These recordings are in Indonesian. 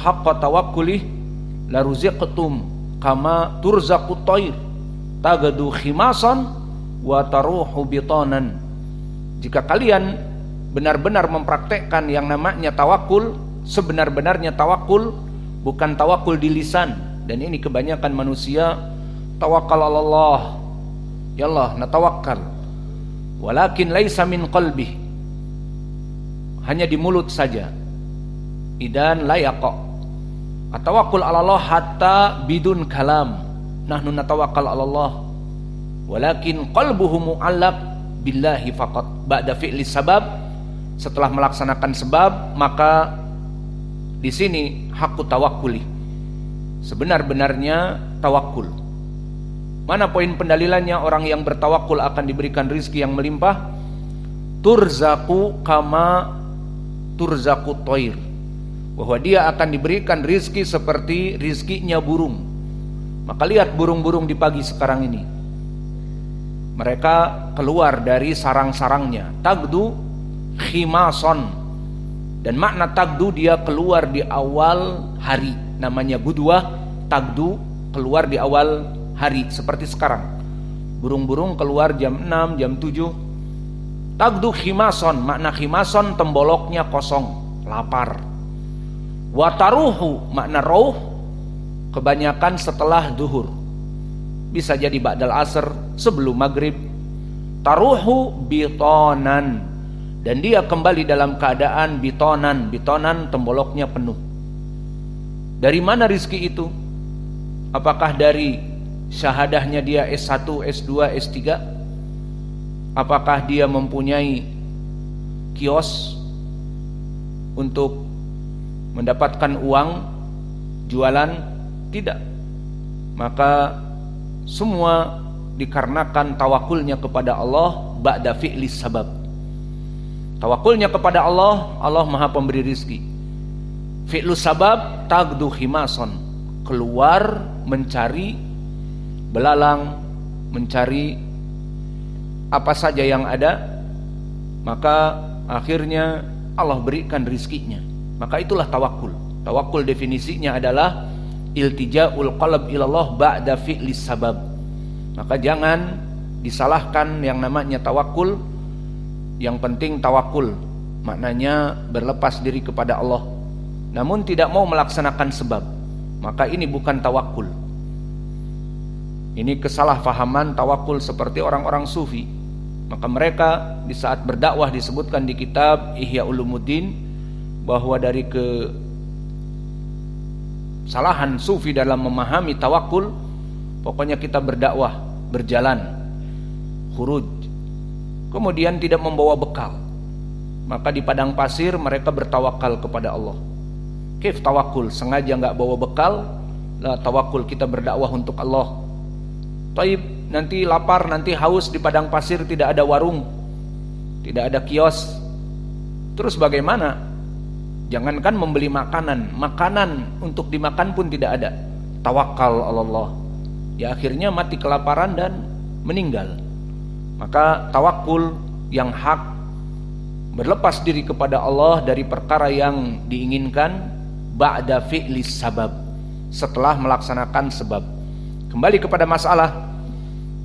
haqqa tawakkulih la ruziqtum kama turzaqut thair tagadu khimasan wa taruhu bitanan. Jika kalian benar-benar mempraktekkan yang namanya tawakul, sebenar-benarnya tawakul, bukan tawakul di lisan. Dan ini kebanyakan manusia, tawakal Allah, ya Allah natawakkal, walakin laisa min qalbih, hanya di mulut saja. Idan la yaqa. Atawakul ala Allah hatta bidun kalam. Nahnu natawakkal ala Allah, walakin qalbuhu mu'allaq billahi faqat. Ba'da fi'li sabab, setelah melaksanakan sebab, maka di sini hakku tawakkuli, sebenar-benarnya tawakul. Mana poin pendalilannya orang yang bertawakul akan diberikan rizki yang melimpah? Turzaku kama turzaku toir, bahwa dia akan diberikan rizki seperti rizkinya burung. Maka lihat burung-burung di pagi sekarang ini, mereka keluar dari sarang-sarangnya, tagdu khimason. Dan makna tagdu, dia keluar di awal hari, namanya budwah. Tagdu keluar di awal hari, seperti sekarang burung-burung keluar jam 6, jam 7. Tagdu khimason, makna khimason temboloknya kosong, lapar. Wataruhu, makna rauh, kebanyakan setelah duhur, bisa jadi ba'dal asr, sebelum maghrib. Taruhu bitonan, dan dia kembali dalam keadaan bitonan. Bitonan temboloknya penuh. Dari mana rizki itu? Apakah dari syahadahnya dia S1, S2, S3? Apakah dia mempunyai kios untuk mendapatkan uang jualan? Tidak. Maka semua dikarenakan tawakulnya kepada Allah ba'da fi'lis sabab. Tawakulnya kepada Allah, Allah Maha Pemberi rizki. Fi'lus sabab tagdu khimason, keluar mencari belalang, mencari apa saja yang ada, maka akhirnya Allah berikan rizkinya. Maka itulah tawakul. Tawakul definisinya adalah iltija'ul qalb ilallah ba'da fi'lis sabab. Maka jangan disalahkan yang namanya tawakul. Yang penting tawakul maknanya berlepas diri kepada Allah, namun tidak mau melaksanakan sebab, maka ini bukan tawakul. Ini kesalahpahaman tawakul seperti orang-orang sufi. Maka mereka di saat berdakwah disebutkan di kitab Ihya Ulumuddin bahwa dari kesalahan sufi dalam memahami tawakul, pokoknya kita berdakwah, berjalan, khuruj, kemudian tidak membawa bekal, maka di padang pasir mereka bertawakal kepada Allah. Kif tawakul, sengaja nggak bawa bekal, lah tawakul kita berdakwah untuk Allah. Taib, nanti lapar, nanti haus di padang pasir, tidak ada warung, tidak ada kios, terus bagaimana? Jangankan membeli makanan, makanan untuk dimakan pun tidak ada. Tawakal Allah, ya akhirnya mati kelaparan dan meninggal. Maka tawakul yang hak, berlepas diri kepada Allah dari perkara yang diinginkan ba'da fi'lis sabab, setelah melaksanakan sebab. Kembali kepada masalah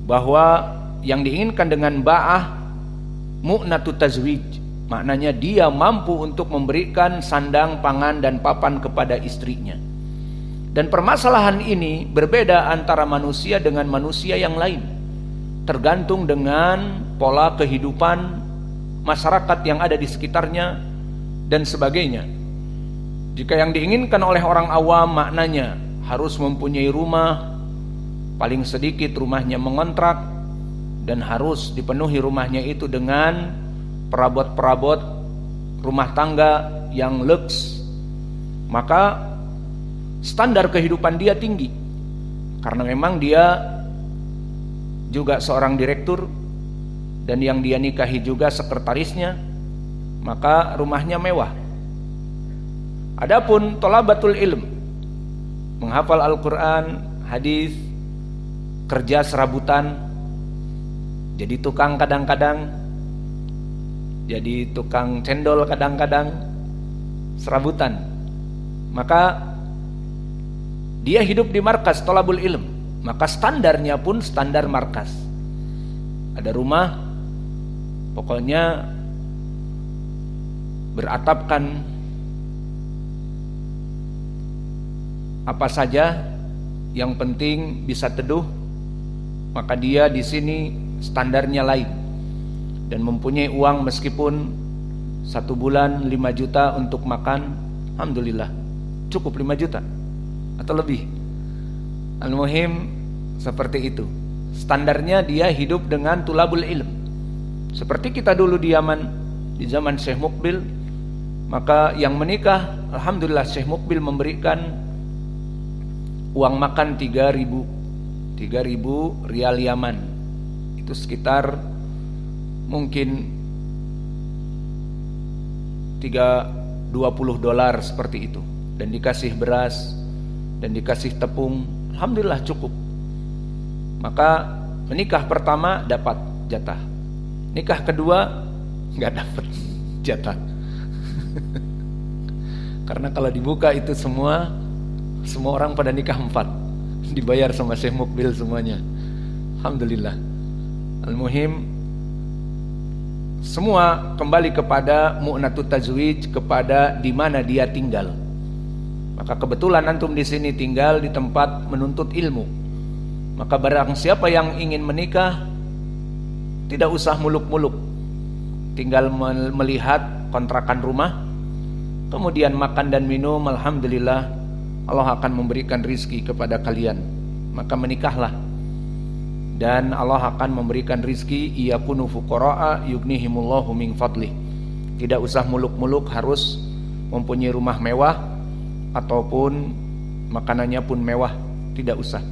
bahwa yang diinginkan dengan ba'ah mu'natu tazwij, maknanya dia mampu untuk memberikan sandang, pangan dan papan kepada istrinya. Dan permasalahan ini berbeda antara manusia dengan manusia yang lain, tergantung dengan pola kehidupan masyarakat yang ada di sekitarnya dan sebagainya. Jika yang diinginkan oleh orang awam maknanya harus mempunyai rumah, paling sedikit rumahnya mengontrak, dan harus dipenuhi rumahnya itu dengan perabot-perabot rumah tangga yang luks, maka standar kehidupan dia tinggi. Karena memang dia juga seorang direktur, dan yang dia nikahi juga sekretarisnya, maka rumahnya mewah. Adapun thalabatul ilm, menghafal Al-Quran, hadis, kerja serabutan, jadi tukang kadang-kadang, jadi tukang cendol kadang-kadang, serabutan, maka dia hidup di markas thalabul ilm, maka standarnya pun standar markas. Ada rumah, pokoknya beratapkan apa saja, yang penting bisa teduh, maka dia di sini standarnya lain dan mempunyai uang meskipun 1 bulan 5 juta untuk makan, alhamdulillah cukup 5 juta atau lebih. Al-muhim seperti itu. Standarnya dia hidup dengan tulabul ilm. Seperti kita dulu di Yaman, di zaman Syekh Mukbil, maka yang menikah, alhamdulillah Syekh Mukbil memberikan uang makan 3.000 rial Yaman. Itu sekitar mungkin $20 seperti itu. Dan dikasih beras dan dikasih tepung, alhamdulillah cukup. Maka menikah pertama dapat jatah, nikah kedua nggak dapat jatah. Karena kalau dibuka itu semua orang pada nikah 4, dibayar sama Syekh Mukbil semuanya, alhamdulillah. Al-muhim semua kembali kepada mu'natut tazwij, kepada di mana dia tinggal. Maka kebetulan antum di sini tinggal di tempat menuntut ilmu, maka barang siapa yang ingin menikah tidak usah muluk-muluk, tinggal melihat kontrakan rumah, kemudian makan dan minum, alhamdulillah Allah akan memberikan rizki kepada kalian. Maka menikahlah, dan Allah akan memberikan rizki. Iyakunu fuqara'a yughnihimullahu min fadlih. Tidak usah muluk-muluk harus mempunyai rumah mewah ataupun makanannya pun mewah, tidak usah.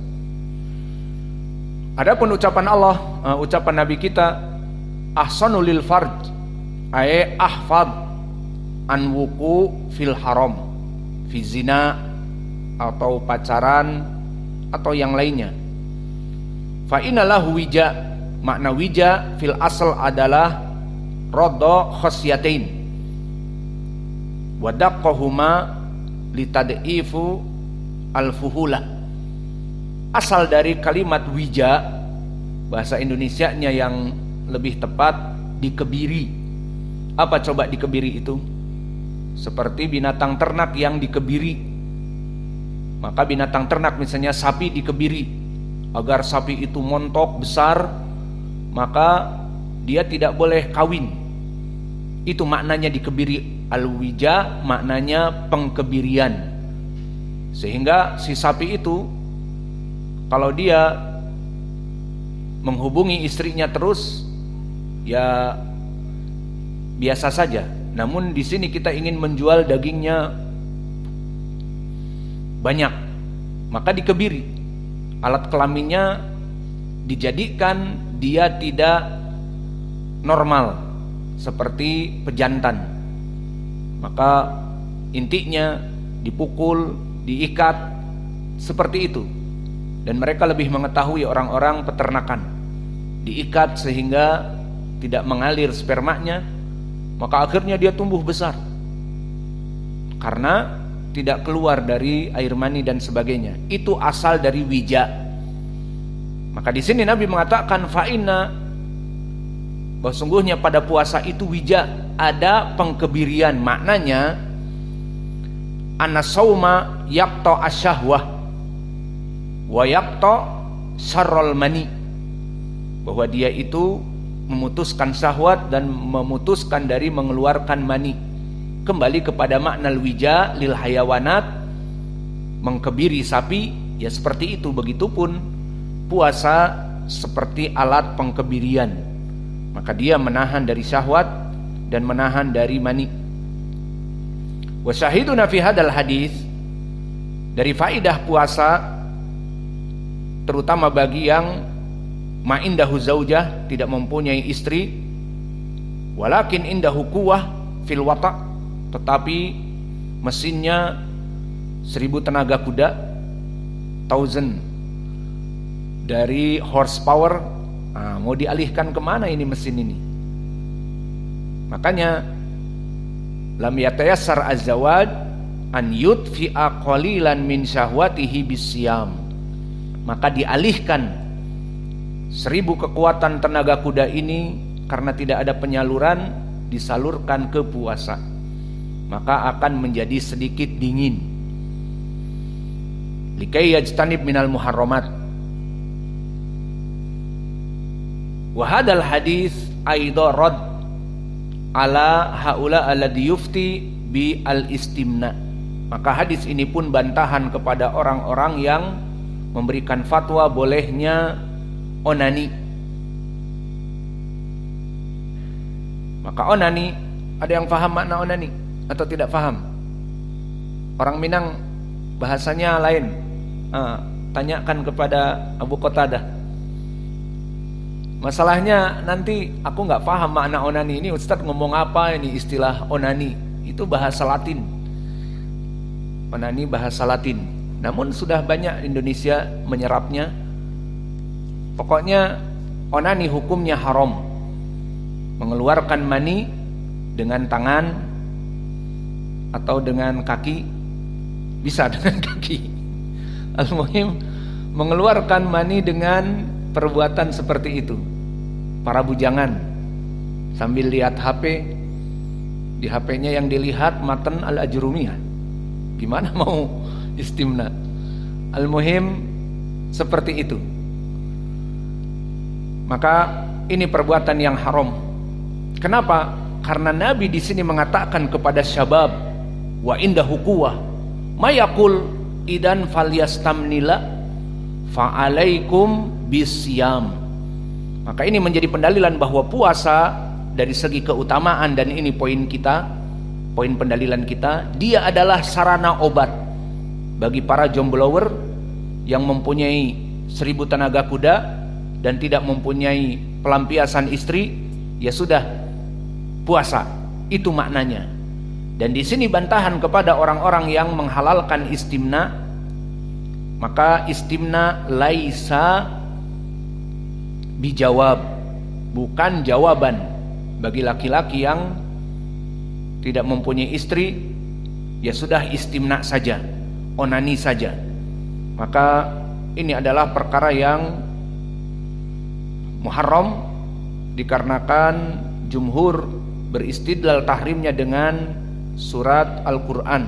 Adapun ucapan Allah, ucapan Nabi kita, ahsanu lil farj ay ahfad an wuqu fil haram, fi zina atau pacaran atau yang lainnya. Fa innalahu wija, makna wija fil asal adalah radha khasyatain wa daqqahuma litad'ifu al-fuhula. Asal dari kalimat wija, bahasa Indonesianya yang lebih tepat dikebiri. Apa coba dikebiri itu? Seperti binatang ternak yang dikebiri. Maka binatang ternak misalnya sapi dikebiri, agar sapi itu montok besar, maka dia tidak boleh kawin. Itu maknanya dikebiri. Al-wija maknanya pengkebirian. Sehingga si sapi itu kalau dia menghubungi istrinya terus, ya biasa saja. Namun di sini kita ingin menjual dagingnya banyak, maka dikebiri. Alat kelaminnya dijadikan dia tidak normal seperti pejantan. Maka intinya dipukul, diikat seperti itu. Dan mereka lebih mengetahui orang-orang peternakan. Diikat sehingga tidak mengalir spermanya, maka akhirnya dia tumbuh besar karena tidak keluar dari air mani dan sebagainya. Itu asal dari wija. Maka di sini Nabi mengatakan fa'inna, bahwa sungguhnya pada puasa itu wija, ada pengkebirian. Maknanya anasauma yaqta asyahwah wa yaqta syarrul mani, bahwa dia itu memutuskan syahwat dan memutuskan dari mengeluarkan mani. Kembali kepada makna wija lil hayawanat, mengkebiri sapi, ya seperti itu. Begitupun puasa seperti alat pengkebirian, maka dia menahan dari syahwat dan menahan dari mani. Wa syahiduna fi hadal hadis, dari faidah puasa terutama bagi yang ma'indahu zaujah, tidak mempunyai istri, walakin indahu quwwah fil wata', tetapi mesinnya 1000 tenaga kuda, 1000 dari horsepower. Mau dialihkan kemana ini mesin ini? Makanya lam yatayassar az-zawaj an yudfi'a qalilan min syahwatihi bisyam, maka dialihkan 1000 kekuatan tenaga kuda ini karena tidak ada penyaluran, disalurkan ke puasa, maka akan menjadi sedikit dingin. Likai yajtanib minal muharramat. Wa hadal hadis aidha rad ala haula alladhi yufti bi al-istimna. Maka hadis ini pun bantahan kepada orang-orang yang memberikan fatwa bolehnya onani. Maka onani, ada yang paham makna onani atau tidak paham? Orang Minang bahasanya lain. Tanyakan kepada Abu Qatadah. Masalahnya nanti aku nggak paham makna onani. Ini Ustadz ngomong apa ini istilah onani? Itu bahasa Latin. Onani bahasa Latin. Namun sudah banyak Indonesia menyerapnya. Pokoknya onani hukumnya haram. Mengeluarkan mani dengan tangan atau dengan kaki, bisa dengan kaki. Al-muhim mengeluarkan mani dengan perbuatan seperti itu. Para bujangan sambil lihat HP, di HP-nya yang dilihat matan al-ajrumiyah. Gimana mau istimna? Al-muhim seperti itu. Maka ini perbuatan yang haram. Kenapa? Karena Nabi di sini mengatakan kepada syabab, wa indahu quwwah, mayaqul idan falyastamnila fa'alaikum bisyam. Maka ini menjadi pendalilan bahwa puasa dari segi keutamaan, dan ini poin kita, poin pendalilan kita, dia adalah sarana obat bagi para jomblower yang mempunyai 1000 tenaga kuda dan tidak mempunyai pelampiasan istri. Ya sudah, puasa itu maknanya. Dan di sini bantahan kepada orang-orang yang menghalalkan istimna. Maka istimna laisa bijawab, bukan jawaban bagi laki-laki yang tidak mempunyai istri. Ya sudah, istimna saja, onani saja. Maka ini adalah perkara yang muharram, dikarenakan jumhur beristidlal tahrimnya dengan surat Al-Quran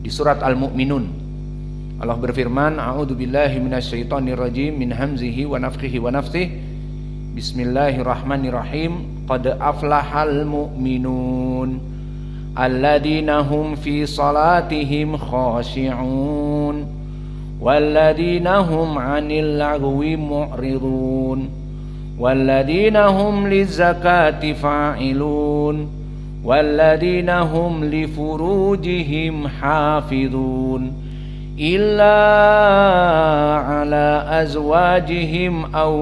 di surat Al-Mu'minun. Allah berfirman, a'udzubillahi minasyaitonirrajim min hamzihi wa nafthihi wa nafthihi. Bismillahirrahmanirrahim. Qad aflahal mu'minun alladzina hum fi salatihim khashi'un walladzina hum 'anil lagwi mu'ridun walladzina hum lizakati fa'ilun walladzina hum li furujihim hafidun illa ala azwajihim aw